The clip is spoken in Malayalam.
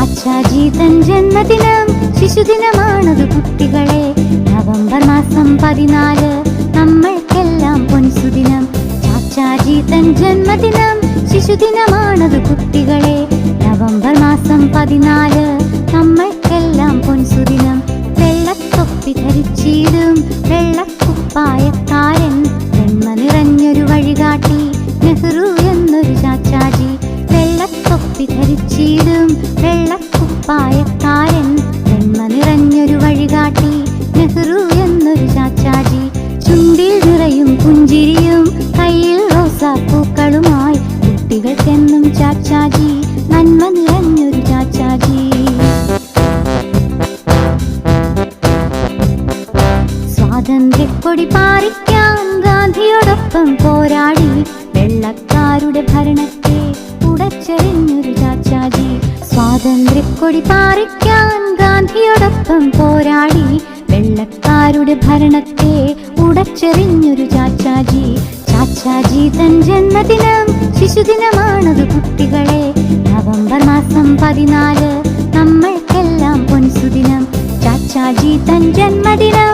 ചാച്ചാജി തൻ ജന്മദിനം ശിശുദിനമാണത് കുട്ടികളെ. നവംബർ മാസം 14 നമ്മൾക്കെല്ലാം പൊൻസുദിനം. ചാച്ചാജി തൻ ജന്മദിനം ശിശുദിനമാണത് കുട്ടികളെ. നവംബർ മാസം 14 നമ്മൾക്കെല്ലാം പൊൻസുദിനം. വെള്ളത്തൊപ്പി ധരിച്ചിടും വെള്ളക്കുപ്പായക്കാരൻ, വെണ്മ നിറഞ്ഞൊരു വഴികാട്ടി നെഹ്റു എന്നൊരു ചാച്ചാജി. വെള്ളത്തൊപ്പി ധരിച്ചിടും വെള്ളക്കുപ്പായക്കാരൻ, വെണ്മ നിറഞ്ഞൊരു വഴികാട്ടി നെഹ്റു എന്നൊരു ചാച്ചാജി. ചുണ്ടിൽ നിറയും പുഞ്ചിരിയും കയ്യിൽ റോസാപ്പൂക്കളുമായി കുട്ടികൾക്കെന്നും ചാച്ചാജി, നന്മ നിറഞ്ഞൊരു ചാച്ചാജി. സ്വാതന്ത്ര്യക്കൊടി പാറിക്കാൻ ഗാന്ധിയോടൊപ്പം പോരാടി വെള്ളക്കാരുടെ ഭരണത്തെ ഉടച്ചെറിഞ്ഞൊരു ചാച്ചാജി. സ്വാതന്ത്ര്യക്കൊടി പാറിക്കാൻ ഗാന്ധിയോടൊപ്പം പോരാടി വെള്ളക്കാരുടെ ഭരണത്തെ ഉടച്ചെറിഞ്ഞൊരു ചാച്ചാജി. ചാച്ചാജി തൻ ജന്മദിനം ശിശുദിനമാണത് കുട്ടികളെ. നവംബർ മാസം 14 നമ്മൾക്കെല്ലാം പൊൻസുദിനം. ചാച്ചാജി തൻ ജന്മദിനം